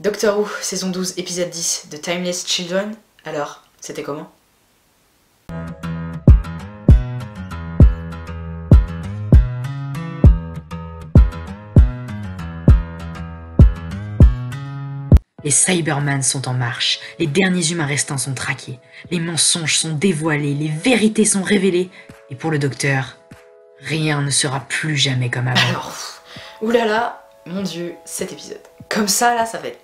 Doctor Who, saison 12, épisode 10, The Timeless Children. Alors, c'était comment? Les Cybermen sont en marche, les derniers humains restants sont traqués, les mensonges sont dévoilés, les vérités sont révélées, et pour le docteur, rien ne sera plus jamais comme avant. Alors, oulala, mon dieu, cet épisode. Comme ça, là, ça va être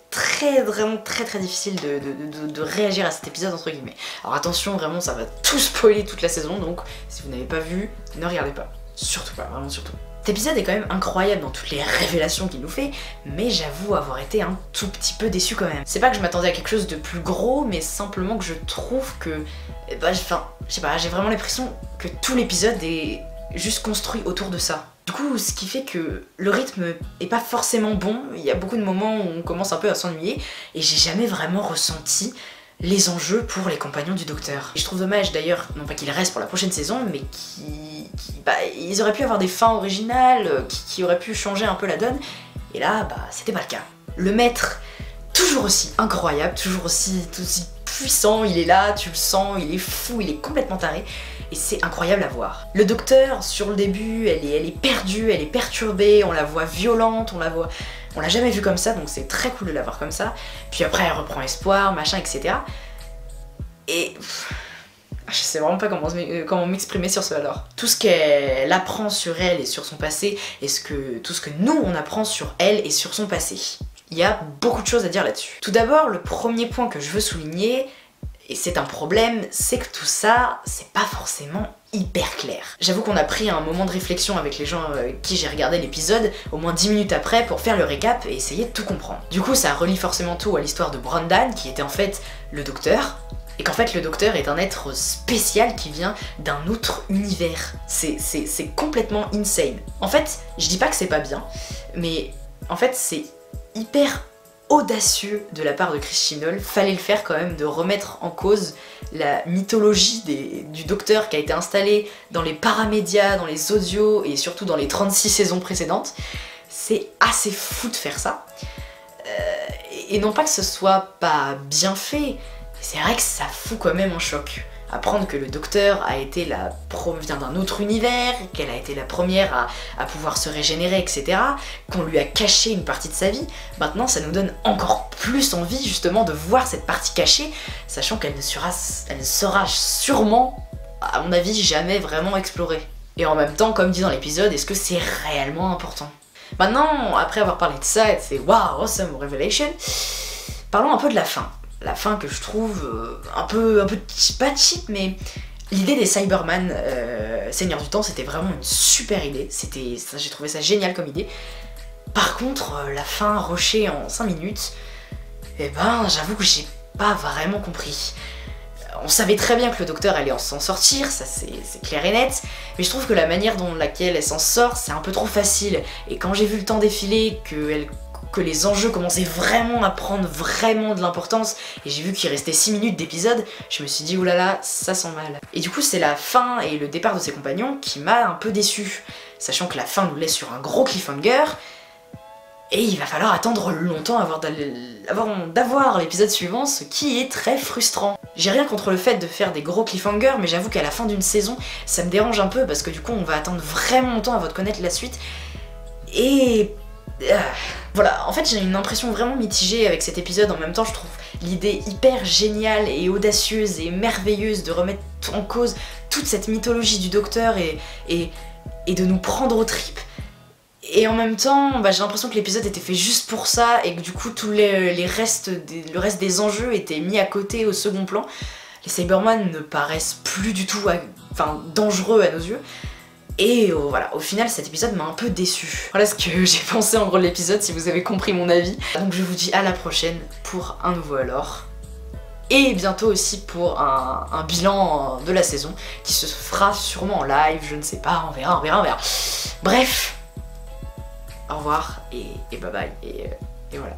vraiment très difficile de réagir à cet épisode, entre guillemets. Alors attention, vraiment, ça va tout spoiler toute la saison, donc si vous n'avez pas vu, ne regardez pas. Surtout pas, vraiment surtout. Cet épisode est quand même incroyable dans toutes les révélations qu'il nous fait, mais j'avoue avoir été un tout petit peu déçu quand même. C'est pas que je m'attendais à quelque chose de plus gros, mais simplement que je trouve que... je sais pas, j'ai vraiment l'impression que tout l'épisode est juste construit autour de ça. Du coup, ce qui fait que le rythme est pas forcément bon, il y a beaucoup de moments où on commence un peu à s'ennuyer, et j'ai jamais vraiment ressenti les enjeux pour les compagnons du docteur. Et je trouve dommage d'ailleurs, non pas qu'ils restent pour la prochaine saison, mais ils auraient pu avoir des fins originales, qui auraient pu changer un peu la donne, et là, c'était pas le cas. Le maître, toujours aussi incroyable, toujours aussi puissant, il est là, tu le sens, il est fou, il est complètement taré, et c'est incroyable à voir. Le docteur, sur le début, elle est perdue, elle est perturbée, on la voit violente, on l'a jamais vue comme ça, donc c'est très cool de la voir comme ça. Puis après, elle reprend espoir, machin, etc. Et... je sais vraiment pas comment m'exprimer sur ce alors. Tout ce qu'elle apprend sur elle et sur son passé, et tout ce que nous, on apprend sur elle et sur son passé. Il y a beaucoup de choses à dire là-dessus. Tout d'abord, le premier point que je veux souligner, et c'est un problème, c'est que tout ça, c'est pas forcément hyper clair. J'avoue qu'on a pris un moment de réflexion avec les gens avec qui j'ai regardé l'épisode, au moins 10 minutes après, pour faire le récap et essayer de tout comprendre. Du coup, ça relie forcément tout à l'histoire de Brandan, qui était en fait le docteur, et qu'en fait le docteur est un être spécial qui vient d'un autre univers. C'est complètement insane. En fait, je dis pas que c'est pas bien, mais en fait c'est hyper audacieux de la part de Chris Chibnall, fallait le faire quand même, de remettre en cause la mythologie du docteur qui a été installé dans les paramédias, dans les audios et surtout dans les 36 saisons précédentes. C'est assez fou de faire ça. Et non pas que ce soit pas bien fait, c'est vrai que ça fout quand même en choc. Apprendre que le docteur vient d'un autre univers, qu'elle a été la première à pouvoir se régénérer, etc. Qu'on lui a caché une partie de sa vie, maintenant ça nous donne encore plus envie justement de voir cette partie cachée, sachant qu'elle ne sera sûrement, à mon avis, jamais vraiment explorée. Et en même temps, comme dit dans l'épisode, est-ce que c'est réellement important? Maintenant, après avoir parlé de ça et de ces wow, awesome revelation, parlons un peu de la fin. La fin que je trouve un peu pas cheap, mais l'idée des Cybermen Seigneur du Temps, c'était vraiment une super idée. J'ai trouvé ça génial comme idée. Par contre, la fin rushée en 5 minutes, j'avoue que j'ai pas vraiment compris. On savait très bien que le docteur allait s'en sortir, ça c'est clair et net, mais je trouve que la manière dont laquelle elle s'en sort, c'est un peu trop facile. Et quand j'ai vu le temps défiler, que les enjeux commençaient vraiment à prendre vraiment de l'importance, et j'ai vu qu'il restait 6 minutes d'épisode, je me suis dit oulala, ça sent mal. Et du coup c'est la fin et le départ de ses compagnons qui m'a un peu déçu, sachant que la fin nous laisse sur un gros cliffhanger, et il va falloir attendre longtemps avant d'avoir l'épisode suivant, ce qui est très frustrant. J'ai rien contre le fait de faire des gros cliffhangers, mais j'avoue qu'à la fin d'une saison, ça me dérange un peu, parce que du coup on va attendre vraiment longtemps avant de connaître la suite, et... voilà, en fait j'ai une impression vraiment mitigée avec cet épisode. En même temps je trouve l'idée hyper géniale et audacieuse et merveilleuse de remettre en cause toute cette mythologie du docteur et de nous prendre aux tripes. Et en même temps, j'ai l'impression que l'épisode était fait juste pour ça et que du coup le reste des enjeux étaient mis à côté au second plan. Les Cybermen ne paraissent plus du tout dangereux à nos yeux. Et voilà, au final cet épisode m'a un peu déçu. Voilà ce que j'ai pensé en gros de l'épisode, si vous avez compris mon avis. Donc je vous dis à la prochaine pour un nouveau alors. Et bientôt aussi pour un bilan de la saison qui se fera sûrement en live, je ne sais pas, on verra. Bref, au revoir et bye bye et voilà.